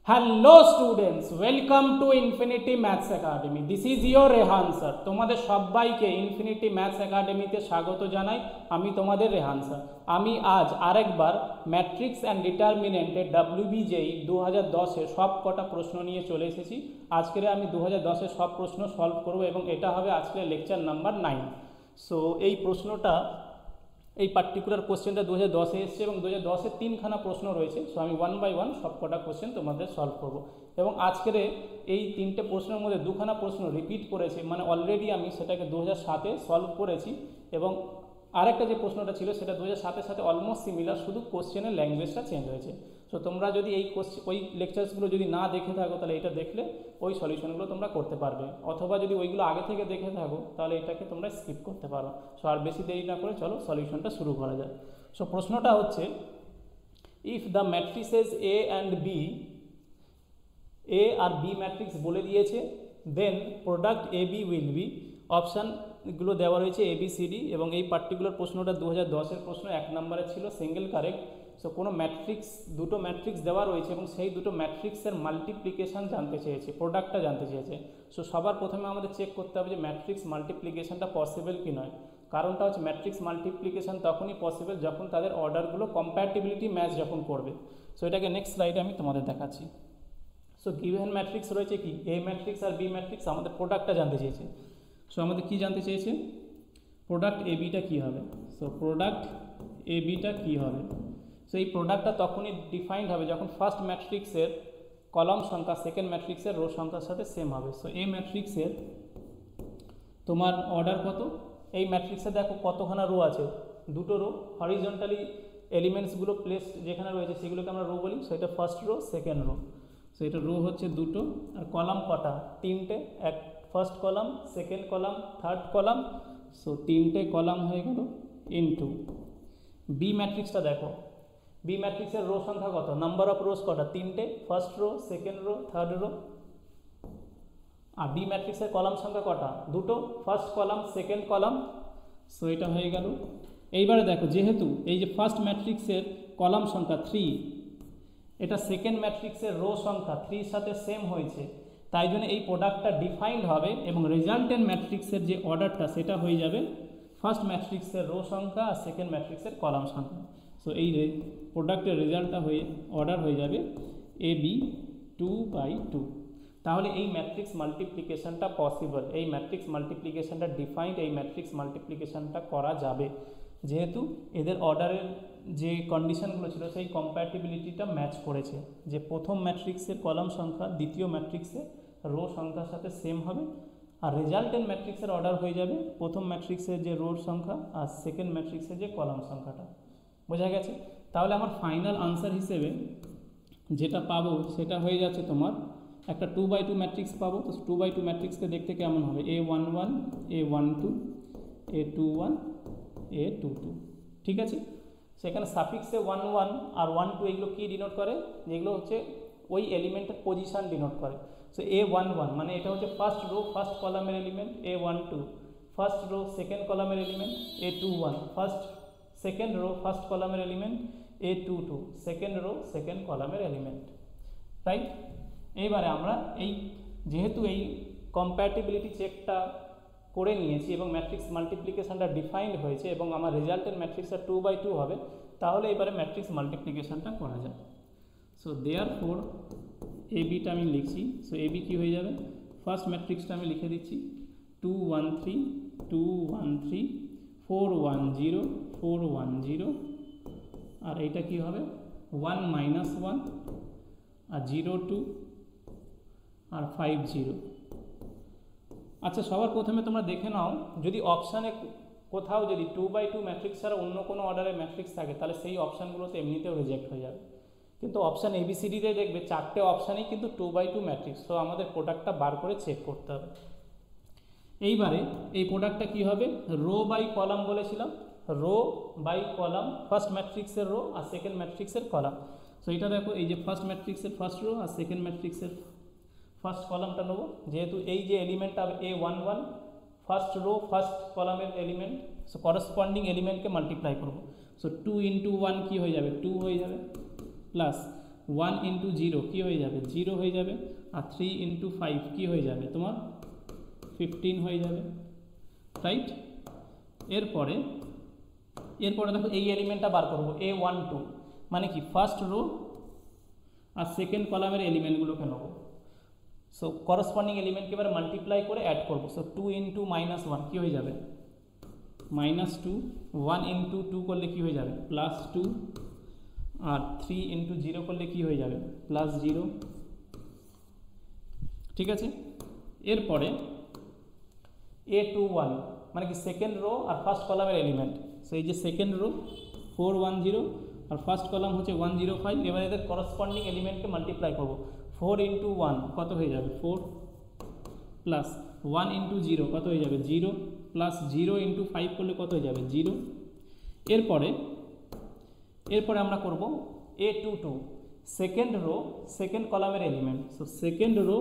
Hello students, welcome to infinity maths academy. This is your Rehan sir. তোমাদের সবাইকে infinity maths একাডেমিতে স্বাগত জানাই। আমি তোমাদের রেহান স্যার। আমি আজ আরেকবার ম্যাট্রিক্স অ্যান্ড ডিটারমিনেন্টের WBJEE 2010-এর সব কটা প্রশ্ন নিয়ে চলে এসেছি। আজকের আমি 2010-এর সব প্রশ্ন সলভ করব এবং এটা হবে আজকের লেকচার নাম্বার 9। সো এই প্রশ্নটা, এই পার্টিকুলার কোশ্চেনটা 2010-এ এসছে এবং 2010-এর 3খানা প্রশ্ন রয়েছে। সো আমি 1 বাই 1 সব কটা কোশ্চেন তোমাদের সলভ করব এবং আজকের এই 3টে প্রশ্নের মধ্যে 2খানা প্রশ্ন রিপিট করেছে, মানে অলরেডি আমি সেটাকে 2007-এ সলভ করেছি এবং আরেকটা যে প্রশ্নটা ছিল সেটা 2007-এর সাথে অলমোস্ট সিমিলার, শুধু কোশ্চেনের ল্যাঙ্গুয়েজটা চেঞ্জ হয়েছে। সো তোমরা যদি ওই লেকচার্সগুলো যদি না দেখে থাকো তাহলে এটা দেখলে ওই সলিউশনগুলো তোমরা করতে পারবে, অথবা যদি ওইগুলো আগে থেকে দেখে থাকো তাহলে এটাকে তোমরা স্কিপ করতে পারো। সো আর বেশি দেরি না করে চলো সলিউশনটা শুরু করা যায়। সো প্রশ্নটা হচ্ছে, if the matrices A and B, A আর বি ম্যাট্রিক্স বলে দিয়েছে, then product A B will be, অপশানগুলো দেওয়া রয়েছে ABCD এবং এই পার্টিকুলার প্রশ্নটা 2010-এর প্রশ্ন, 1 নম্বরে ছিল সিঙ্গেল কারেক্ট। সো কোনো ম্যাট্রিক্স, দুটো ম্যাট্রিক্স দেওয়া রয়েছে এবং সেই দুটো ম্যাট্রিক্সের মাল্টিপ্লিকেশান জানতে চেয়েছে, প্রোডাক্টটা জানতে চেয়েছে। সো সবার প্রথমে আমাদের চেক করতে হবে যে ম্যাট্রিক্স মাল্টিপ্লিকেশানটা পসিবল কি নয়। কারণটা হচ্ছে ম্যাট্রিক্স মাল্টিপ্লিকেশান তখনই পসিবল যখন তাদের অর্ডারগুলো কম্প্যাটিবিলিটি ম্যাচ যখন করবে। সো এটাকে নেক্সট স্লাইডে আমি তোমাদের দেখাচ্ছি। সো গিভেন ম্যাট্রিক্স রয়েছে কি, এ ম্যাট্রিক্স আর বি ম্যাট্রিক্স, আমাদের প্রোডাক্টটা জানতে চেয়েছে। সো আমাদের কি জানতে চেয়েছে, প্রোডাক্ট এ বিটা কী হবে। সো প্রোডাক্ট এ বিটা কী হবে। সো এই প্রোডাক্টটা তখনই ডিফাইন্ড হবে যখন ফার্স্ট ম্যাট্রিক্সের কলাম সংখ্যা সেকেন্ড ম্যাট্রিক্সের রো সংখ্যার সাথে সেম হবে। সো এই ম্যাট্রিক্সের তোমার অর্ডার কত, এই ম্যাট্রিক্সে দেখো কতখানা রো আছে, দুটো রো, হরিজন্টালি এলিমেন্টসগুলো প্লেস যেখানে রয়েছে সেগুলোকে আমরা রো বলি। সো এটা first row, second rho. So এটা রো হচ্ছে দুটো, আর কলাম কটা, 3টে, এক first column, second column, third column. So 3টে কলাম হয়ে গেল ইনটু বি ম্যাট্রিক্সটা দেখো, বি ম্যাট্রিক্সের রো সংখ্যা কত, নাম্বার অফ রোজ কটা, 3টে, first row, second row, third row. আর বি ম্যাট্রিক্সের কলাম সংখ্যা কটা, দুটো, first column, second column. So এটা হয়ে গেল। এইবারে দেখো, যেহেতু এই যে ফার্স্ট ম্যাট্রিক্সের কলাম সংখ্যা 3, এটা সেকেন্ড ম্যাট্রিক্সের রো সংখ্যা 3-র সাথে সেম হয়েছে, তাই জন্য এই প্রোডাক্টটা ডিফাইন্ড হবে এবং রেজাল্টেন্ট ম্যাট্রিক্সের যে অর্ডারটা সেটা হয়ে যাবে ফার্স্ট ম্যাট্রিক্সের রো সংখ্যা আর সেকেন্ড ম্যাট্রিক্সের কলাম সংখ্যা। সো এই প্রোডাক্টের রেজাল্টটা হয়ে অর্ডার হয়ে যাবে AB 2/2। তাহলে এই ম্যাট্রিক্স মাল্টিপ্লিকেশানটা পসিবল, এই ম্যাট্রিক্স মাল্টিপ্লিকেশানটা ডিফাইন্ড, এই ম্যাট্রিক্স মাল্টিপ্লিকেশানটা করা যাবে যেহেতু এদের অর্ডারের যে কন্ডিশনগুলো ছিল সেই কম্প্যাটিবিলিটিটা ম্যাচ করেছে, যে প্রথম ম্যাট্রিক্সের কলাম সংখ্যা দ্বিতীয় ম্যাট্রিক্সের রো সংখ্যার সাথে সেম হবে, আর রেজাল্টেন্ট ম্যাট্রিক্সের অর্ডার হয়ে যাবে প্রথম ম্যাট্রিক্সের যে রোর সংখ্যা আর সেকেন্ড ম্যাট্রিক্সের যে কলাম সংখ্যাটা। বোঝা গেছে? তাহলে আমার ফাইনাল আনসার হিসেবে যেটা পাবো সেটা হয়ে যাচ্ছে তোমার একটা 2/2 ম্যাট্রিক্স পাবো। তো 2/2 ম্যাট্রিক্সকে দেখতে কেমন হবে, A11, A12, A21, A22। ঠিক আছে? সেখানে সাফিক্সে 1 1 আর 1 2 এগুলো কী ডিনোট করে, যেগুলো হচ্ছে ওই এলিমেন্টের পজিশান ডিনোট করে। সো A11 মানে এটা হচ্ছে ফার্স্ট রো ফার্স্ট কলামের element, A12 first row second কলামের element, A21 first second row first কলামের element, A22 second row second কলামের এলিমেন্ট। রাইট? এইবারে আমরা যেহেতু এই কম্প্যাটিবিলিটি চেকটা করে নিয়েছি এবং ম্যাট্রিক্স মাল্টিপ্লিকেশানটা ডিফাইন্ড হয়েছে এবং আমার রেজাল্টের ম্যাট্রিক্সটা 2/2 হবে, তাহলে এবারে ম্যাট্রিক্স মাল্টিপ্লিকেশানটা করা যায়। সো দেয়ারফর ABটা আমি লিখছি। সো AB কী হয়ে যাবে, ফার্স্ট ম্যাট্রিক্সটা আমি লিখে দিচ্ছি 2 1 3 2 1 3 4 1 0 4 1 0, আর এইটা কী হবে 1 -1 আর 0 2 আর 5 0। আচ্ছা, সবার প্রথমে তোমরা দেখে নাও, যদি অপশানে কোথাও যদি 2/2 ম্যাট্রিক্স ছাড়া অন্য কোনো অর্ডারের ম্যাট্রিক্স থাকে তাহলে সেই অপশানগুলোতে এমনিতেও রিজেক্ট হয়ে যাবে, কিন্তু অপশান ABCDতে দেখবে 4টে অপশানেই কিন্তু 2/2 ম্যাট্রিক্স। তো আমাদের প্রোডাক্টটা বার করে চেক করতে হবে। এইবারে এই প্রোডাক্টটা কী হবে, রো বাই কলাম বলেছিলাম, রো বাই কলাম, ফার্স্ট ম্যাট্রিক্সের রো আর সেকেন্ড ম্যাট্রিক্সের কলাম। সো এটা দেখো, এই যে ফার্স্ট ম্যাট্রিক্সের ফার্স্ট রো আর সেকেন্ড ম্যাট্রিক্সের ফার্স্ট কলামটা নেবো, যেহেতু এই যে এলিমেন্টটা A11 ফার্স্ট রো ফার্স্ট কলামের এলিমেন্ট, সো করসপন্ডিং এলিমেন্টকে মাল্টিপ্লাই করবো। সো 2 × 1 কী হয়ে যাবে, 2 হয়ে যাবে, প্লাস 1 ইন্টু 0 কী হয়ে যাবে 0 হয়ে যাবে, আর 3 ইন্টু 5 কী হয়ে যাবে তোমার 15 হয়ে যাবে, রাইট। এরপরে দেখো এই এলিমেন্টটা বার করবো A12, মানে কি ফার্স্ট রো আর সেকেন্ড কলামের এলিমেন্টগুলোকে নেবো। সো করসপন্ডিং এলিমেন্টকে এবার মাল্টিপ্লাই করে অ্যাড করবো। সো 2 ইন্টু -1 কী হয়ে যাবে -2, 1 ইন্টু 2 করলে কী হয়ে যাবে +2, আর 3 ইন্টু 0 করলে কী হয়ে যাবে +0, ঠিক আছে। এরপরে A21 মানে কি সেকেন্ড রো আর ফার্স্ট কলামের এলিমেন্ট। সো এই যে সেকেন্ড রো 410 আর ফার্স্ট কলাম হচ্ছে 105। এবার এদের করসপন্ডিং এলিমেন্টকে মাল্টিপ্লাই করবো। 4 ইন্টু 1 কত হয়ে যাবে 4, প্লাস 1 ইন্টু 0 কত হয়ে যাবে 0, প্লাস 0 ইন্টু 5 করলে কত হয়ে যাবে 0। এরপরে আমরা করব A22 সেকেন্ড রো সেকেন্ড কলামের element. So second row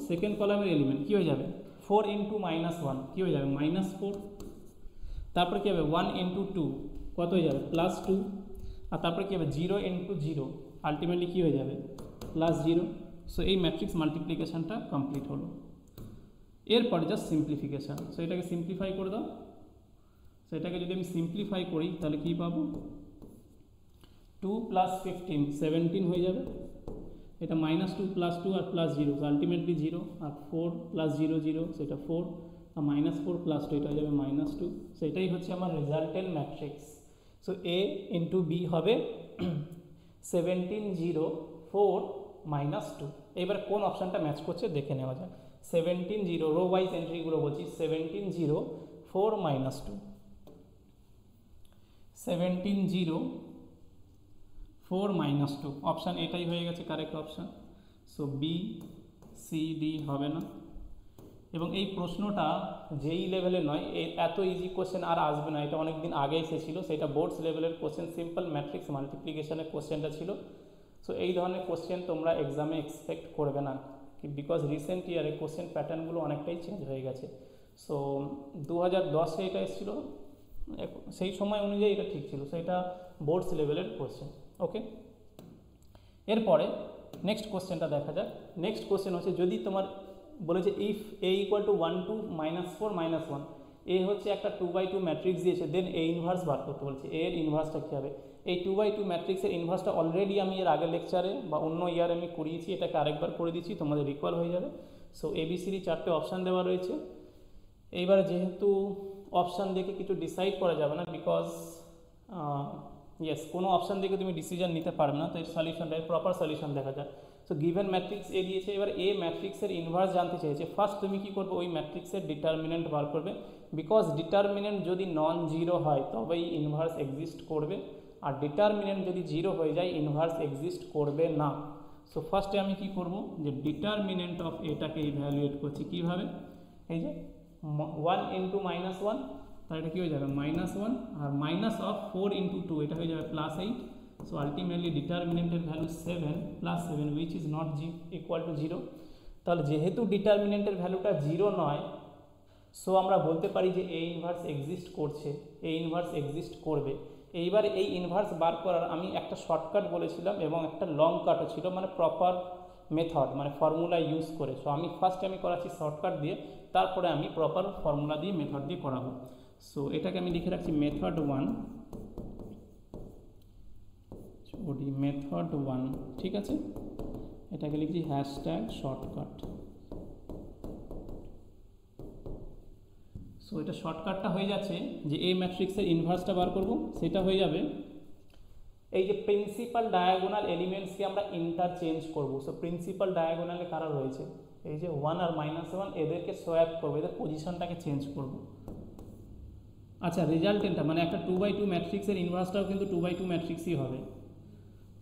second কলামের এলিমেন্ট কী হয়ে যাবে 4 ইন্টু -1 কী হয়ে যাবে -4, তারপরে কী হবে 1 ইন্টু 2 কত হয়ে যাবে +2, আর তারপরে কী হবে 0 ইন্টু 0 আলটিমেটলি কী হয়ে যাবে +0। সো এই ম্যাট্রিক্স মাল্টিপ্লিকেশানটা কমপ্লিট হলো। এরপরে জাস্ট সিম্পলিফিকেশান। সো এটাকে সিম্পলিফাই করে দাও। সো এটাকে যদি আমি সিম্পলিফাই করি তাহলে কী পাবো 2 + 15 17 হয়ে যাবে, এটা -2 + 2 আর +0 আলটিমেটলি 0, আর 4 + 0 0 সেটা 4, আর -4 + 2 এটা হয়ে যাবে -2। সো এটাই হচ্ছে আমার resultant matrix. So A into B হবে 17 0 4 -2। এবার কোন অপশানটা ম্যাচ করছে দেখে নেওয়া যাক। 17 0 রো ওয়াইজ এন্ট্রিগুলো বলছি 17 0 4 -2, 17 0 4 -2 অপশান এটাই হয়ে গেছে correct option. So B C D হবে না। এবং এই প্রশ্নটা যেই লেভেলে নয়, এত ইজি কোশ্চেন আর আসবে না, এটা অনেক দিন আগে এসেছিলো, সেটা বোর্ডস লেভেলের কোশ্চেন, সিম্পল ম্যাট্রিক্স মাল্টিপ্লিকেশনের কোশ্চেনটা ছিল। সো এই ধরনের কোশ্চেন তোমরা এক্সামে এক্সপেক্ট করবে না, বিকজ রিসেন্ট ইয়ারে কোশ্চেন প্যাটার্নগুলো অনেকটাই চেঞ্জ হয়ে গেছে। সো 2010-এ এটা এসেছিলো, সেই সময় অনুযায়ী এটা ঠিক ছিল। সো এটা বোর্ডস লেভেলের কোশ্চেন। ওকে, এরপরে নেক্সট কোশ্চেনটা দেখা যাক। নেক্সট কোশ্চেন হচ্ছে যদি তোমার বলেছে ইফ A = 1 2 -4 -1, এ হচ্ছে একটা 2/2 ম্যাট্রিক্স দিয়েছে, দেন A ইনভার্স বার করতে বলছে। A এর ইনভার্সটা কী হবে? এই 2/2 ম্যাট্রিক্সের ইনভার্সটা অলরেডি আমি এর আগের লেকচারে বা অন্য ইয়ারে আমি করিয়েছি, এটাকে আরেকবার করে দিচ্ছি, তোমাদের রিকল হয়ে যাবে। সো ABCD 4টে অপশান দেওয়া রয়েছে। এইবারে যেহেতু অপশান দেখে কিছু ডিসাইড করা যাবে না, বিকজ ইয়েস কোনো অপশান দেখে তুমি ডিসিশন নিতে পারবে না, তো এর সলিউশনটা প্রপার সলিউশন দেখা যায়। সো গিভেন ম্যাট্রিক্স এ দিয়েছে, এবার এ ম্যাট্রিক্সের ইনভার্স জানতে চেয়েছে। ফার্স্ট তুমি কী করবে, ওই ম্যাট্রিক্সের ডিটারমিনেন্ট বার করবে, বিকজ ডিটারমিনেন্ট যদি নন জিরো হয় তবেই ইনভার্স এক্সিস্ট করবে, আর ডিটারমিনেন্ট যদি জিরো হয়ে যায় ইনভার্স এক্সিস্ট করবে না। সো ফার্স্টে আমি কি করব, যে ডিটারমিনেন্ট অফ এটাকে ইভ্যালুয়েট করছি কীভাবে, এই যে 1 ইন্টু -1, তাহলে এটা কী হয়ে যাবে -1, আর -4 ইন্টু 2 এটা হয়ে যাবে +8। সো আলটিমেটলি ডিটারমিনেন্টের value 7 + 7 which is not equal to 0। তাহলে যেহেতু ডিটারমিনেন্টের ভ্যালুটা 0 নয়, সো আমরা বলতে পারি যে A ইনভার্স এক্সিস্ট করছে, A ইনভার্স এক্সিস্ট করবে। এইবার এই ইনভার্স বার করার আমি একটা শর্টকাট বলেছিলাম এবং একটা লং কাটও ছিল, মানে প্রপার মেথড, মানে ফর্মুলা ইউজ করে। সো আমি ফার্স্টে করাচ্ছি শর্টকাট দিয়ে, তারপরে আমি প্রপার ফর্মুলা দিয়ে মেথড দিয়ে করাবো। সো এটাকে আমি লিখে রাখছি মেথড 1, মেথড 1, ঠিক আছে। এটাকে লিখছি #শর্টকাট। সো এটা শর্টকাটটা হয়ে যাচ্ছে যে এই ম্যাট্রিক্সের ইনভার্সটা বার করব, সেটা হয়ে যাবে এই যে প্রিন্সিপাল ডায়াগোনাল এলিমেন্টসকে আমরা ইন্টারচেঞ্জ করব। সো প্রিন্সিপাল ডায়াগোনালে কারা রয়েছে, এই যে 1 আর -1, এদেরকে সোয়াপ করবো, এদের পজিশনটাকে চেঞ্জ করব। আচ্ছা, রেজাল্টেন্টটা মানে একটা 2/2 ম্যাট্রিক্সের ইনভার্সটাও কিন্তু 2/2 ম্যাট্রিক্সই হবে।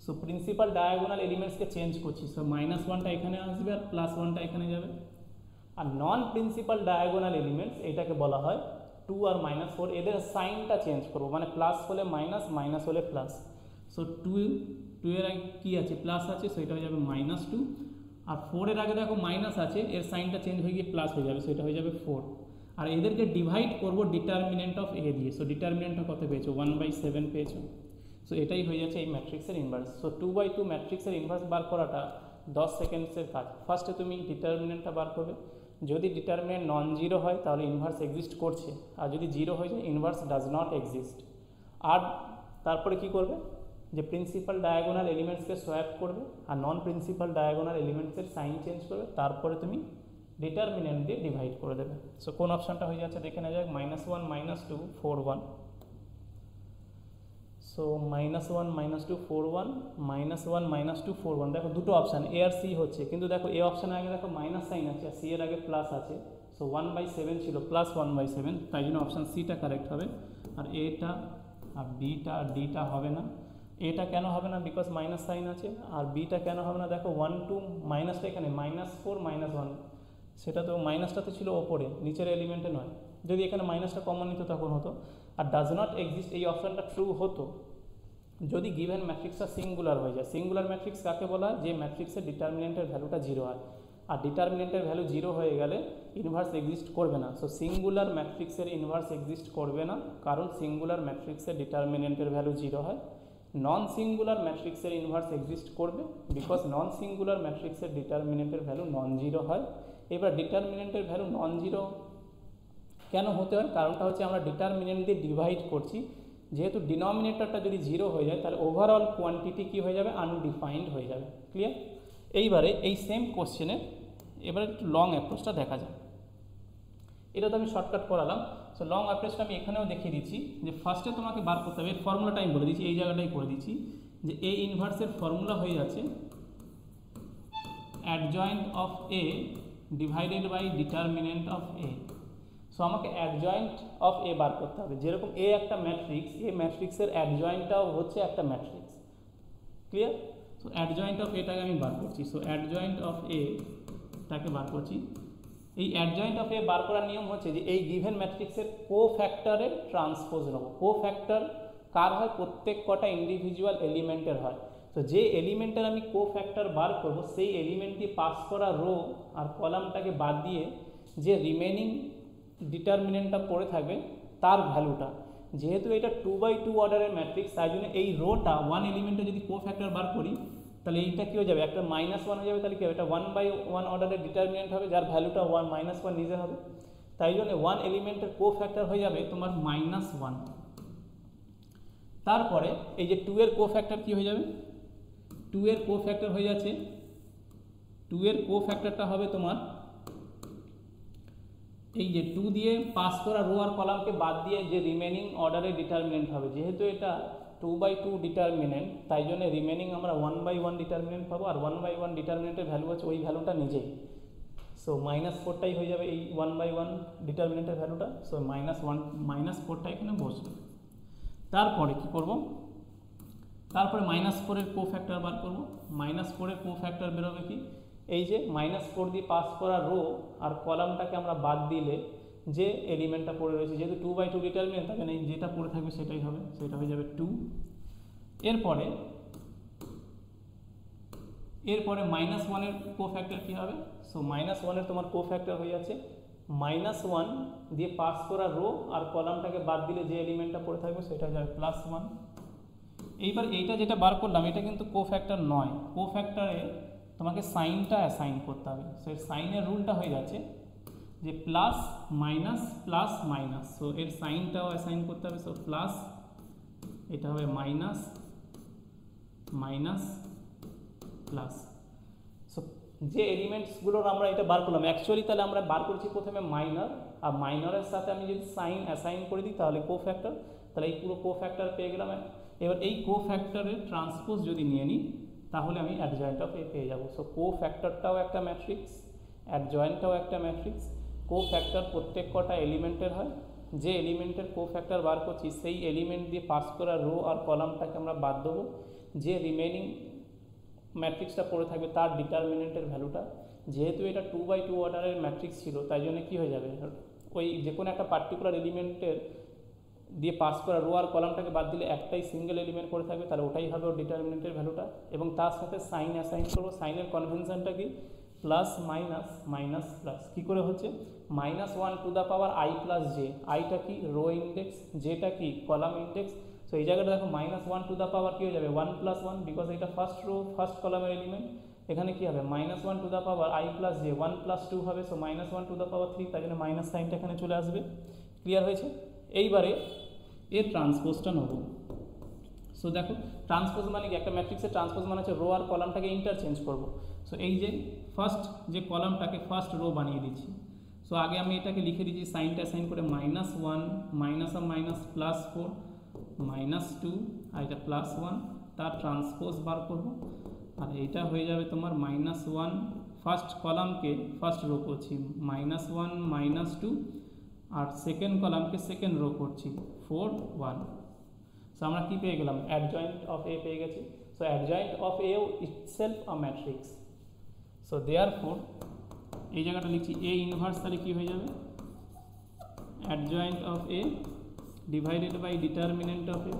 সো প্রিন্সিপাল ডায়াগোনাল এলিমেন্টসকে চেঞ্জ করছি। সো -1টা এখানে আসবে আর +1টা এখানে যাবে। আর নন প্রিন্সিপাল ডায়াগোনাল এলিমেন্টস এটাকে বলা হয় 2 আর -4, এদের সাইনটা চেঞ্জ করবো, মানে প্লাস হলে মাইনাস, মাইনাস হলে প্লাস। সো 2 এর আগে কী আছে, প্লাস আছে, সো এটা হয়ে যাবে -2, আর 4 এর আগে দেখো মাইনাস আছে, এর সাইনটা চেঞ্জ হয়ে গিয়ে প্লাস হয়ে যাবে, সো এটা হয়ে যাবে 4। আর এদেরকে ডিভাইড করবো ডিটারমিনেন্ট অফ A দিয়ে। সো ডিটারমিনেন্টটা কত পেয়েছো, 1/7 পেয়েছো। সো এটাই হয়ে যাচ্ছে এই ম্যাট্রিক্সের ইনভার্স। সো 2/2 ম্যাট্রিক্সের ইনভার্স বার করাটা 10 সেকেন্ডসের কাজ। ফার্স্টে তুমি ডিটারমিনেন্টটা বার করবে, যদি ডিটারমিনেন্ট নন জিরো হয় তাহলে ইনভার্স এক্সিস্ট করছে, আর যদি জিরো হয়ে যায় ইনভার্স ডাজ নট এক্সিস্ট। আর তারপরে কি করবে, যে প্রিন্সিপাল ডায়াগোনাল এলিমেন্টসকে সোয়াপ করবে আর নন প্রিন্সিপাল ডায়াগোনাল এলিমেন্টসের সাইন চেঞ্জ করবে, তারপরে তুমি ডিটারমিনেন্ট দিয়ে ডিভাইড করে দেবে। সো কোন অপশানটা হয়ে যাচ্ছে দেখে নেওয়া যাক, -1 -2 4 1। সো -1 -2 4 1 -1 -2 4 1। দেখো দুটো অপশান এ আর সি হচ্ছে, কিন্তু দেখো এ অপশানের আগে দেখো মাইনাস সাইন আছে আর সি এর আগে প্লাস আছে। সো 1/7 ছিল +1/7, তাই জন্য অপশান সিটা কারেক্ট হবে। আর এটা আর বিটা আর ডিটা হবে না। এটা কেন হবে না, বিকজ মাইনাস সাইন আছে। আর বিটা কেন হবে না, দেখো 1 2 মাইনাসটা এখানে -4 -1, সেটা তো মাইনাসটা তো ছিল ওপরে, নিচের এলিমেন্টে নয়। যদি এখানে মাইনাসটা কমন নিত তখন হতো। আর ডাজ নট এক্সিস্ট এই অপশানটা ট্রু হতো যদি গিভেন ম্যাট্রিক্সটা সিঙ্গুলার হয়ে যায়। সিঙ্গুলার ম্যাট্রিক্স কাকে বলা হয়, যে ম্যাট্রিক্সের ডিটারমিনেন্টের ভ্যালুটা জিরো হয়। আর ডিটারমিনেন্টের ভ্যালু জিরো হয়ে গেলে ইনভার্স এক্সিস্ট করবে না। সো সিঙ্গুলার ম্যাট্রিক্সের ইনভার্স এক্সিস্ট করবে না, কারণ সিঙ্গুলার ম্যাট্রিক্সের ডিটারমিনেন্টের ভ্যালু জিরো হয়। নন সিঙ্গুলার ম্যাট্রিক্সের ইনভার্স এক্সিস্ট করবে, বিকজ নন সিঙ্গুলার ম্যাট্রিক্সের ডিটারমিনেন্টের ভ্যালু নন জিরো হয়। এবার ডিটারমিনেন্টের ভ্যালু নন জিরো কেন হতে হয়, কারণটা হচ্ছে আমরা ডিটারমিনেন্ট দিয়ে ডিভাইড করছি। যেহেতু ডিনমিনেটরটা যদি জিরো হয়ে যায় তাহলে ওভারঅল কোয়ান্টিটি কী হয়ে যাবে, আনডিফাইন্ড হয়ে যাবে। ক্লিয়ার? এইবারে এই সেম কোশ্চেনে এবার একটু লং অ্যাপ্রোচটা দেখা যায়। এটা তো আমি শর্টকাট করালাম। সো লং অ্যাপ্রোচটা আমি এখানেও দেখিয়ে দিচ্ছি, যে ফার্স্টে তোমাকে বার করতে হবে। এর ফর্মুলাটা আমি বলে দিচ্ছি, এই জায়গাটাই করে দিচ্ছি, যে এ ইনভার্সের ফর্মুলা হয়ে যাচ্ছে adjoint of A divided by determinant of A. So আমাকে অ্যাডজয়েন্ট অফ এ বার করতে হবে। যেরকম এ একটা ম্যাট্রিক্স, এ ম্যাট্রিক্সের অ্যাডজয়েন্টটাও হচ্ছে একটা matrix. Clear? So adjoint of এটাকে আমি বার করছি। সো অ্যাডজয়েন্ট অফ এটাকে বার করছি। এই অ্যাডজয়েন্ট অফ এ বার করার নিয়ম হচ্ছে যে এই গিভেন ম্যাট্রিক্সের কোফ্যাক্টরের ট্রান্সপোজ নেব। কোফ্যাক্টর কার হয়, প্রত্যেক কটা ইন্ডিভিজুয়াল এলিমেন্টের হয়। তো যে এলিমেন্টের আমি কোফ্যাক্টর বার করব, সেই এলিমেন্ট দিয়ে পাস করা রো আর কলামটাকে বাদ দিয়ে যে রিমেনিং ডিটারমিনেন্টটা পড়ে থাকবে তার ভ্যালুটা। যেহেতু এটা 2/2 অর্ডারের ম্যাট্রিক্স, তাই জন্য এই রোটা ওয়ান এলিমেন্টে যদি কোফ্যাক্টর বার করি তাহলে এইটা কী হয়ে যাবে, একটা -1 হয়ে যাবে। তাহলে কী হবে, এটা 1/1 অর্ডারের ডিটারমিনেন্ট হবে, যার ভ্যালুটা -1 নিজে হবে। তাই জন্য ওয়ান এলিমেন্টের কোফ্যাক্টর হয়ে যাবে তোমার -1। তারপরে এই যে 2 এর কোফ্যাক্টর কী হয়ে যাবে, 2 এর কোফ্যাক্টর হয়ে যাচ্ছে, 2 এর কোফ্যাক্টরটা হবে তোমার এই যে 2 দিয়ে পাস করা রো আর কলামকে বাদ দিয়ে যে রিমেনিং অর্ডারের ডিটারমিনেন্ট হবে। যেহেতু এটা 2/2 ডিটারমিনেন্ট, তাই জন্য রিমেনিং আমরা 1/1 ডিটারমিনেন্ট পাবো। আর 1/1 ডিটারমিনেন্টের ভ্যালু আছে ওই ভ্যালুটা নিজেই। সো -4টাই হয়ে যাবে এই 1/1 ডিটারমিনেন্টের ভ্যালুটা। সো -4টা এখানে বসবে। তারপরে কি করব, তারপরে -4 এর কোফ্যাক্টর বার করব। -4 এর কোফ্যাক্টর বেরোবে কি, এই যে -4 দিয়ে পাস করা রো আর কলামটাকে আমরা বাদ দিলে যে এলিমেন্টটা পড়ে রয়েছে, যেহেতু 2/2 ডিটারমিনেন্ট, তাই জন্য যেটা পড়ে থাকবে সেটাই হবে, সেটা হয়ে যাবে 2। এরপরে -1 এর কোফ্যাক্টর কী হবে, সো -1 এর তোমার কোফ্যাক্টর হয়ে যাচ্ছে -1 দিয়ে পাস করা রো আর কলামটাকে বাদ দিলে যে এলিমেন্টটা পড়ে থাকবে সেটা হয়ে যাবে +1। এইবার এইটা যেটা বার করলাম এটা কিন্তু কোফ্যাক্টর নয়, কোফ্যাক্টরে তোমাকে সাইনটা অ্যাসাইন করতে হবে। সো এর সাইনের রুলটা হয়ে যাচ্ছে যে plus minus plus minus. So এর সাইনটাও অ্যাসাইন করতে হবে। সো প্লাস, এটা হবে মাইনাস, মাইনাস প্লাস। সো যে এলিমেন্টসগুলোর আমরা এটা বার করলাম, অ্যাকচুয়ালি তাহলে আমরা বার করছি প্রথমে মাইনর, আর মাইনরের সাথে আমি যদি সাইন অ্যাসাইন করে দিই তাহলে কোফ্যাক্টর, তাহলে এই পুরো কোফ্যাক্টর পেয়ে গেলাম। এবার এই কোফ্যাক্টরের ট্রান্সপোজ যদি নিয়ে নিই তাহলে আমি অ্যাডজয়েন্ট অফ এ পেয়ে যাবো। সো কোফ্যাক্টরটাও একটা ম্যাট্রিক্স, অ্যাডজয়েন্টটাও একটা ম্যাট্রিক্স। কোফ্যাক্টর প্রত্যেক কটা এলিমেন্টের হয়, যে এলিমেন্টের কোফ্যাক্টর বার করছি সেই এলিমেন্ট দিয়ে পাস করা রো আর কলামটাকে আমরা বাদ দেবো, যে রিমেনিং ম্যাট্রিক্সটা পড়ে থাকবে তার ডিটারমিনেন্টের ভ্যালুটা। যেহেতু এটা 2/2 অর্ডারের ম্যাট্রিক্স ছিল, তাই জন্য কী হয়ে যাবে, ওই যে কোনো একটা পার্টিকুলার এলিমেন্টের দিয়ে পাস করা রো আর কলামটাকে বাদ দিলে একটাই সিঙ্গেল এলিমেন্ট পড়ে থাকবে, তাহলে ওটাই হবে ওর ডিটারমিনেন্টের ভ্যালুটা। এবং তার সাথে সাইন অ্যাসাইন করবো। সাইনের কনভেনশনটা কি, প্লাস মাইনাস মাইনাস প্লাস। কী করে হচ্ছে, -1 to the power i plus J. আইটা কি, রো ইন্ডেক্স, জেটা কি, কলাম ইন্ডেক্স। সো এই জায়গাটা দেখো -1 টু দ্য পাওয়ার কী হয়ে যাবে 1 + 1, বিকজ এটা ফার্স্ট রো ফার্স্ট কলামের এলিমেন্ট। এখানে কী হবে -1 to the power I + j 1 + 2 হবে, সো -1 টু দ্য পাওয়ার 3, তাই জন্য মাইনাস সাইনটা এখানে চলে আসবে। ক্লিয়ার হয়েছে? এইবারে এর ট্রান্সপোজটা নেব। সো দেখো ট্রান্সপোজ মানে কি, একটা ম্যাট্রিক্সের ট্রান্সপোজ মানে হচ্ছে রো আর কলামটাকে ইন্টারচেঞ্জ করব। সো এই যে ফার্স্ট যে কলামটাকে ফার্স্ট রো বানিয়ে দিচ্ছি। সো আগে আমি এটাকে লিখে দিচ্ছি, সাইনটা সাইন করে -1 মাইনাস আর মাইনাস +4 -2 আর এটা +1, তার ট্রান্সপোজ বার করব। আর এইটা হয়ে যাবে তোমার -1 ফার্স্ট কলামকে ফার্স্ট রো করছি -1 -2, আর সেকেন্ড কলামকে সেকেন্ড রো করছি 4 1। সো আমরা কী পেয়ে গেলাম, অ্যাডজয়েন্ট অফ এ পেয়ে গেছি। So adjoint of A itself a matrix. So therefore এই জায়গাটা লিখছি এ ইনভার্স, তাহলে কী হয়ে যাবে, adjoint of A divided by determinant of A.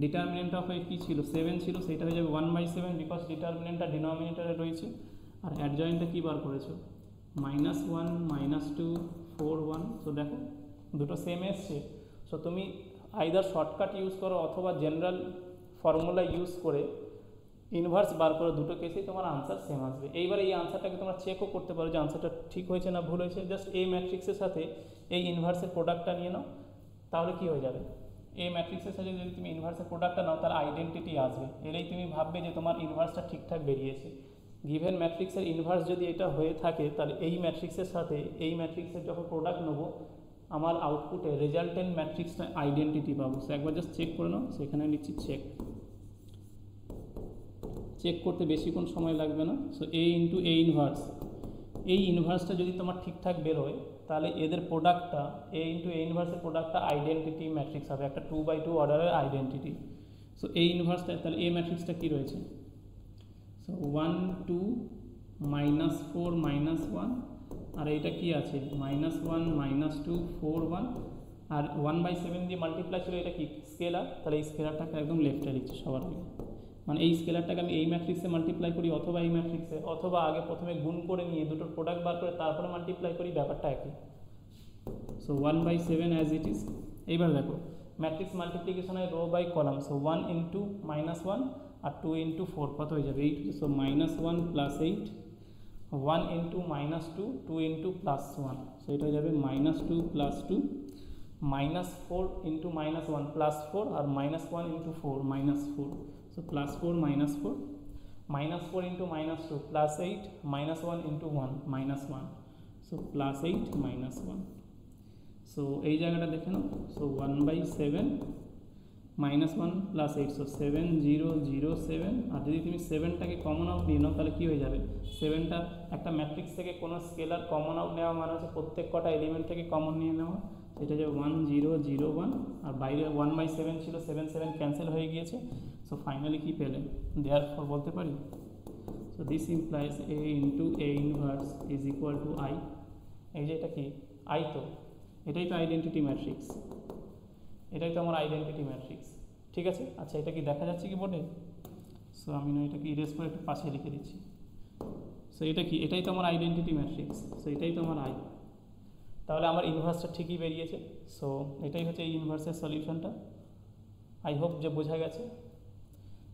Determinant of A কী ছিল, 7 ছিল, সেটা হয়ে যাবে 1/7, বিকজ ডিটারমিনেন্টটা ডিনোমিনেটরে রয়েছে। আর অ্যাডজয়েন্টটা কী বার করেছো, -1 -2 4 1। সো দেখো দুটো সেম এসছে। সো তুমি আইদার শর্টকাট ইউজ করো অথবা জেনারেল ফর্মুলা ইউজ করে ইনভার্স বার করো, দুটো কেসেই তোমার আনসার সেম আসবে। এইবার এই আনসারটাকে তোমরা চেকও করতে পারো যে আনসারটা ঠিক হয়েছে না ভুল হয়েছে। জাস্ট এই ম্যাট্রিক্সের সাথে এই ইনভার্সের প্রোডাক্টটা নিয়ে নাও, তাহলে কী হয়ে যাবে, এই ম্যাট্রিক্সের সাথে যদি তুমি ইনভার্সের প্রোডাক্টটা নাও তার আইডেন্টিটি আসবে, এলেই তুমি ভাববে যে তোমার ইনভার্সটা ঠিকঠাক বেরিয়েছে। গিভেন ম্যাট্রিক্সের ইনভার্স যদি এটা হয়ে থাকে, তাহলে এই ম্যাট্রিক্সের সাথে এই ম্যাট্রিক্সের যখন প্রোডাক্ট নেবো, আমার আউটপুটে রেজাল্টেন্ট ম্যাট্রিক্সটা আইডেন্টিটি পাবো। সো একবার জাস্ট চেক করে নাও, সেখানে লিখছি চেক। চেক করতে বেশিক্ষণ সময় লাগবে না। So A into A inverse, এই ইনভার্সটা যদি তোমার ঠিকঠাক বেরোয়, তাহলে এদের প্রোডাক্টটা এ ইন্টু এ ইনভার্সের প্রোডাক্টটা আইডেন্টিটি ম্যাট্রিক্স হবে, একটা 2/2 অর্ডারের আইডেন্টিটি। সো এই ইনভার্সটা, তাহলে এই ম্যাট্রিক্সটা কী রয়েছে, সো 1 2 -4 -1, আর এইটা কি আছে -1 -2 4 1, আর 1/7 দিয়ে মাল্টিপ্লাই ছিল, এটা কি স্কেলার, তাহলে এই স্কেলারটাকে একদম লেফটে লিখছি সবার আগে। মানে এই স্কেলারটাকে আমি এই ম্যাট্রিক্সে মাল্টিপ্লাই করি অথবা এই ম্যাট্রিক্সে, অথবা আগে প্রথমে গুণ করে নিয়ে দুটোর প্রোডাক্ট বার করে তারপরে মাল্টিপ্লাই করি, ব্যাপারটা একই। So 1/7 as it is. এইবার দেখো ম্যাট্রিক্স মাল্টিপ্লিকেশনে row by column. So 1 into -1 আর 2 ইন্টু 4 কত হয়ে যাবে 8। সো -1 + 8, 1 ইন্টু -2 2 ইন্টু +1, সো এটা হয়ে যাবে -2 + 2, -4 ইন্টু -1 +4, আর -1 into 4 -4, so +4 -4, -4 into -2 +8, -1 into 1 -1, so +8 -1। So এই জায়গাটা দেখে নাও। So 1/7 -1 + 8, so 7 0 0 7। আর যদি তুমি 7টাকে কমন আউট নিয়ে নাও, তাহলে কী হয়ে যাবে, 7টা একটা ম্যাট্রিক্স থেকে কোনো স্কেলার কমন আউট নেওয়া মানে হচ্ছে প্রত্যেক কটা এলিমেন্ট থেকে কমন নিয়ে নেওয়া। সেটা যে 1 0 0 1, আর বাইরে 1/7 ছিল, 7 7 ক্যান্সেল হয়ে গিয়েছে। সো ফাইনালি কী পেলে, দেয়ারফর বলতে পারি, so this implies A into A inverse is equal to I. এই যে এটা কি আই, তো এটাই তো আইডেন্টিটি ম্যাট্রিক্স, এটাই তো আমার আইডেন্টিটি ম্যাট্রিক্স। ঠিক আছে, আচ্ছা এটা কি দেখা যাচ্ছে কি বোর্ডে? সো আমি না এটাকে ইরেজ করে একটু পাশে লিখে দিচ্ছি। সো এটা কি, এটাই তো আমার আইডেন্টিটি ম্যাট্রিক্স, সো এটাই তো আমার আই। তাহলে আমার ইনভার্সটা ঠিকই বেরিয়েছে। সো এটাই হচ্ছে এই ইনভার্সের সলিউশনটা। আই হোপ যে বোঝা গেছে,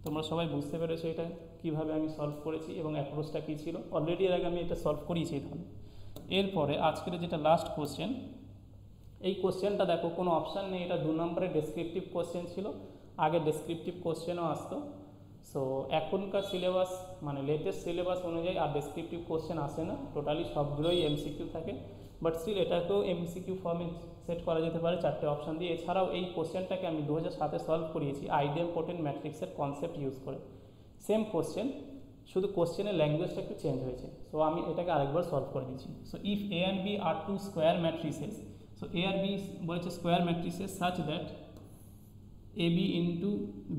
তোমরা সবাই বুঝতে পেরেছো এটা কীভাবে আমি সলভ করেছি এবং অ্যাপ্রোচটা কী ছিল। অলরেডি এর আগে আমি এটা সলভ করিয়েছি তাহলে। এরপরে আজকের যেটা লাস্ট কোশ্চেন, এই কোশ্চেনটা দেখো কোনো অপশান নেই, এটা 2 নম্বরের ডেসক্রিপটিভ কোশ্চেন ছিল। আগে ডেসক্রিপটিভ কোশ্চেনও আসতো। সো এখনকার সিলেবাস মানে লেটেস্ট সিলেবাস অনুযায়ী আর ডেসক্রিপটিভ কোশ্চেন আসে না, টোটালি সবগুলোই এমসিকিউ থাকে। বাট স্টিল এটাকেও এমসিকিউ ফর্মে সেট করা যেতে পারে 4টে অপশান দিয়ে। এছাড়াও এই কোশ্চেনটাকে আমি 2007-এ সলভ করিয়েছি আইডেমপোটেন্ট ম্যাট্রিক্সের কনসেপ্ট ইউজ করে। সেম কোশ্চেন, শুধু কোশ্চেনের ল্যাঙ্গুয়েজটা একটু চেঞ্জ হয়েছে। সো আমি এটাকে আরেকবার সলভ করে দিচ্ছি। So if A and B are 2 square matrices, so A আর বি বলেছে square matrices such that AB into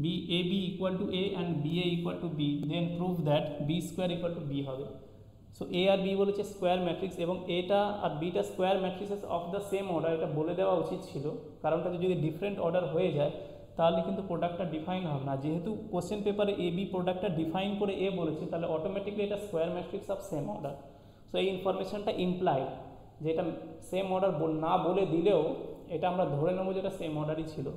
B, AB equal to A and BA equal to B, then prove that B square equal to B হবে। So A আর B বলেছে square matrix এবং এটা আর বিটা square matrices of the same order, এটা বলে দেওয়া উচিত ছিল। কারণটা যদি ডিফারেন্ট অর্ডার হয়ে যায় তাহলে কিন্তু প্রোডাক্টটা ডিফাইন হবে না। যেহেতু কোশ্চেন পেপারে এ বি প্রোডাক্টটা ডিফাইন করে এ বলেছে, তাহলে অটোমেটিকলি এটা square matrix of same order. So এই ইনফরমেশনটা ইমপ্লাইড যে এটা সেম অর্ডার না বলে দিলেও এটা আমরা ধরে নেবো যে এটা সেম অর্ডারই ছিল।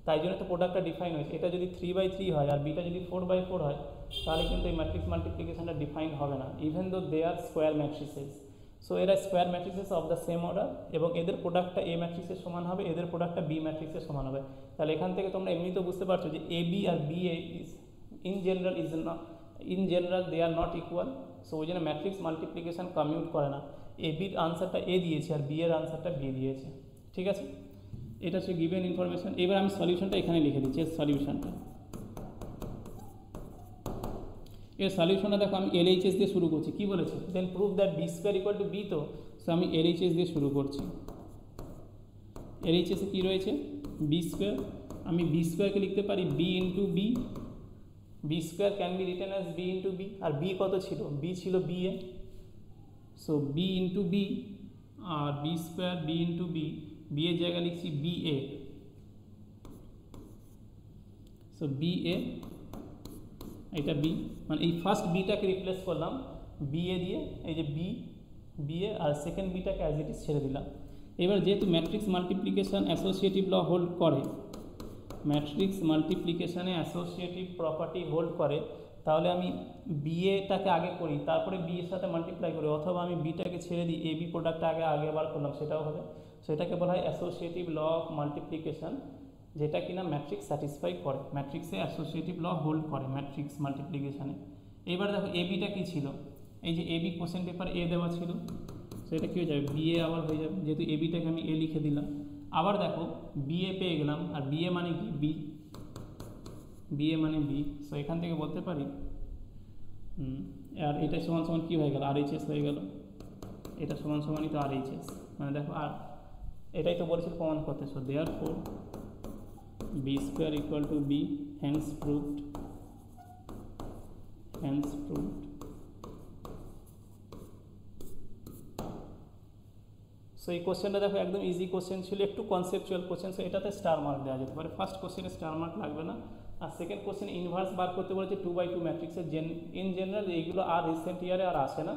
তাই জন্য তো প্রোডাক্টটা ডিফাইন হয়েছে। এটা যদি 3/3 হয় আর বিটা যদি 4/4 হয় তাহলে কিন্তু এই ম্যাট্রিক্স মাল্টিপ্লিকেশনটা ডিফাইন হবে না, even though they are square matrices. So এরা square matrices of the same order, এবং এদের প্রোডাক্টটা এ ম্যাট্রিক্সের সমান হবে, এদের প্রোডাক্টটা বি ম্যাট্রিক্সের সমান হবে। তাহলে এখান থেকে তোমরা এমনিতেও বুঝতে পারছো যে এ বি আর B A is in general they are not equal. So ওই জন্য ম্যাট্রিক্স মাল্টিপ্লিকেশন কমিউট করে না। এ বির আনসারটা এ দিয়েছে আর বি এর আনসারটা বি দিয়েছে, ঠিক আছে। এটা হচ্ছে গিভেন ইনফরমেশন। এবার আমি সলিউশনটা এখানে লিখে দিচ্ছি, সলিউশনটা। এর সলিউশনটা দেখো, আমি LHS দিয়ে শুরু করছি। কি বলেছে? Then prove that B square equal to B. তো সো আমি LHS দিয়ে শুরু করছি। LHS এ কী রয়েছে? B square. আমি বি স্কোয়ারকে লিখতে পারি B into B. B square can be written as B into B. আর বি কত ছিল? বি ছিল B A. So B into B আর B square B into B, B এর জায়গায় লিখছি B A. So B A, এটা B, মানে এই ফার্স্ট বিটাকে রিপ্লেস করলাম বি এ দিয়ে, এই যে বি এ, আর সেকেন্ড বিটাকে অ্যাজ ইট ইজ ছেড়ে দিলাম। এবার যেহেতু ম্যাট্রিক্স মাল্টিপ্লিকেশন অ্যাসোসিয়েটিভ ল হোল্ড করে, ম্যাট্রিক্স মাল্টিপ্লিকেশানে অ্যাসোসিয়েটিভ প্রপার্টি হোল্ড করে, তাহলে আমি বি এটাকে আগে করি, তারপরে বি এর সাথে মাল্টিপ্লাই করি, অথবা আমি বিটাকে ছেড়ে দিই, এ বি প্রোডাক্টটা আগে বার করলাম, সেটাও হবে। সেটাকে বলা হয় অ্যাসোসিয়েটিভ ল অফ মাল্টিপ্লিকেশন, যেটা কিনা ম্যাট্রিক্স স্যাটিসফাই করে, ম্যাট্রিক্সে অ্যাসোসিয়েটিভ ল হোল্ড করে ম্যাট্রিক্স মাল্টিপ্লিকেশানে। এবার দেখো এ বিটা কী ছিল? এই যে এ বি কোশ্চেন পেপার এ দেওয়া ছিল, সেটা কী হয়ে যাবে? বি এ আবার হয়ে যাবে, যেহেতু এ বিটাকে আমি এ লিখে দিলাম। আবার দেখো বি এ পেয়ে গেলাম, আর বি এ মানে কি? বি, বি এ মানে বি। সো এখান থেকে বলতে পারি আর এটা সমান সমান কী হয়ে গেল? RHS হয়ে গেল। এটা সমান সমানই তো RHS, মানে দেখো আর এটাই তো বলেছিল প্রমাণ করতে। So therefore B square equal to B, hence proved, hence proved. So এই কোশ্চেনটা দেখো একদম ইজি কোশ্চেন ছিল, একটু কনসেপচুয়াল কোশ্চেন। সো এটাতে স্টার মার্ক দেওয়া যেতে পারে। ফার্স্ট কোশ্চেনে স্টার মার্ক লাগবে না। আর সেকেন্ড কোশ্চেন ইনভার্স বার করতে বলেছে 2/2 ম্যাট্রিক্সের। ইন জেনারেল এইগুলো আর রিসেন্ট ইয়ারে আর আসে না,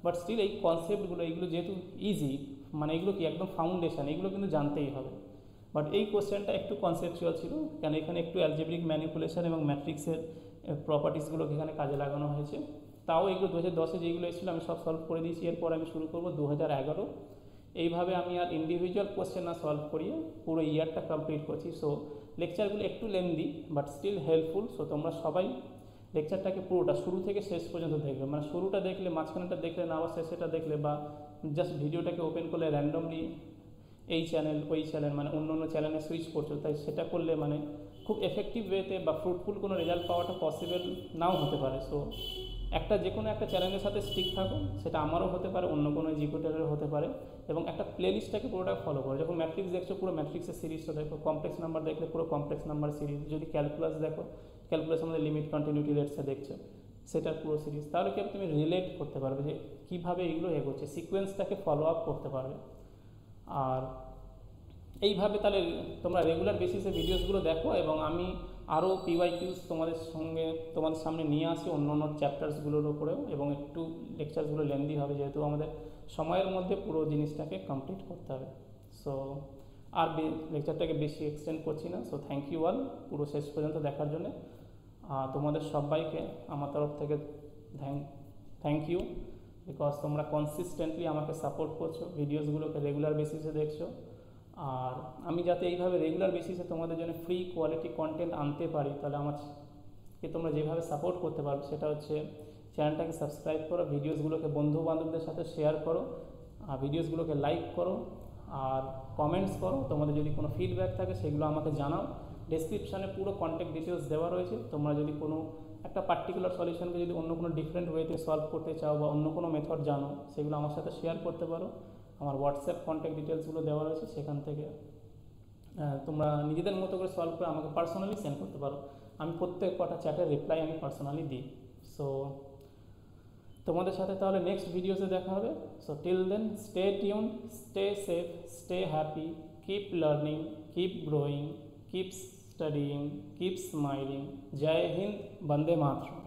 বাট স্টিল এই কনসেপ্টগুলো, এইগুলো যেহেতু ইজি, মানে এগুলো কি একদম ফাউন্ডেশন, এগুলো কিন্তু জানতেই হবে। বাট এই কোশ্চেনটা একটু কনসেপচুয়াল ছিল, কেন এখানে একটু অ্যালজেব্রিক ম্যানিপুলেশন এবং ম্যাট্রিক্সের প্রপার্টিসগুলোকে এখানে কাজে লাগানো হয়েছে। তাও এগুলো 2010-এ যেগুলো এসেছিলো আমি সব সলভ করে দিয়েছি। এরপর আমি শুরু করবো 2011। এইভাবে আমি আর ইন্ডিভিজুয়াল কোশ্চেন না সলভ করিয়ে পুরো ইয়ারটা কমপ্লিট করছি। সো লেকচারগুলো একটু lengthy but still helpful. So তোমরা সবাই লেকচারটাকে পুরোটা শুরু থেকে শেষ পর্যন্ত দেখবে, মানে শুরুটা দেখলে, মাঝখানেটা দেখলে না, আবার শেষেটা দেখলে, বা জাস্ট ভিডিওটাকে ওপেন করলে র্যান্ডমলি এই চ্যানেল ওই চ্যানেল, মানে অন্য অন্য চ্যানেলে সুইচ করছো, তাই সেটা করলে মানে খুব এফেক্টিভ ওয়েতে বা ফ্রুটফুল কোনো রেজাল্ট পাওয়াটা পসিবল নাও হতে পারে। সো যে কোনো একটা চ্যানেলের সাথে স্টিক থাকো, সেটা আমারও হতে পারে, অন্য কোনো জিকোটারেরও হতে পারে, এবং একটা প্লেলিস্টটাকে পুরোটা ফলো করো। যখন ম্যাট্রিক্স দেখছো পুরো ম্যাট্রিক্সের সিরিজটা দেখো, কমপ্লেক্স নাম্বার দেখলে পুরো কমপ্লেক্স নাম্বার সিরিজ, যদি ক্যালকুলাস দেখো ক্যালকুলাস আমাদের লিমিট কন্টিনিউটি রেটসে দেখছো সেটার পুরো সিরিজ, তাহলে কি তুমি রিলেট করতে পারবে যে কীভাবে এগুলো এগোচ্ছে, সিকোয়েন্সটাকে ফলো আপ করতে পারবে। আর এইভাবে তাহলে তোমরা রেগুলার বেসিসে ভিডিওসগুলো দেখো, এবং আমি আরও PYQs তোমাদের সামনে নিয়ে আসি অন্য অন্য চ্যাপ্টার্সগুলোর উপরেও, এবং একটু লেকচারসগুলো লেন্দি হবে যেহেতু আমাদের সময়ের মধ্যে পুরো জিনিসটাকে কমপ্লিট করতে হবে। সো আর লেকচারটাকে বেশি এক্সটেন্ড করছি না। সো থ্যাংক ইউ অল পুরো শেষ পর্যন্ত দেখার জন্য। তোমাদের সবাইকে আমার তরফ থেকে থ্যাংক ইউ, বিকজ তোমরা কনসিস্টেন্টলি আমাকে সাপোর্ট করছো, ভিডিওসগুলোকে রেগুলার বেসিসে দেখছো। আর আমি যাতে এইভাবে রেগুলার বেসিসে তোমাদের জন্য ফ্রি কোয়ালিটি কন্টেন্ট আনতে পারি, তাহলে আমাকে তোমরা যেভাবে সাপোর্ট করতে পারবে সেটা হচ্ছে চ্যানেলটাকে সাবস্ক্রাইব করো, ভিডিওসগুলোকে বন্ধু বান্ধবদের সাথে শেয়ার করো, আর ভিডিওসগুলোকে লাইক করো, আর কমেন্টস করো। তোমাদের যদি কোনো ফিডব্যাক থাকে সেগুলো আমাকে জানাও। ডেসক্রিপশানে পুরো কন্ট্যাক্ট ডিটেলস দেওয়া রয়েছে। তোমরা যদি কোনো একটা পার্টিকুলার সলিউশনকে যদি অন্য কোনো ডিফারেন্ট ওয়েতে সলভ করতে চাও বা অন্য কোনো মেথড জানো, সেগুলো আমার সাথে শেয়ার করতে পারো। আমার হোয়াটসঅ্যাপ কন্ট্যাক্ট ডিটেলসগুলো দেওয়া রয়েছে, সেখান থেকে তোমরা নিজেদের মতো করে সলভ করে আমাকে পার্সোনালি সেন্ড করতে পারো। আমি প্রত্যেক কটা চ্যাটের রিপ্লাই আমি পার্সোনালি দিই। সো তোমাদের সাথে তাহলে নেক্সট ভিডিওতে দেখা হবে। So till then stay tune, stay safe, stay happy, keep learning, keep growing, keep studying, keep smiling. জয় হিন্দ, বন্দে মাতরম।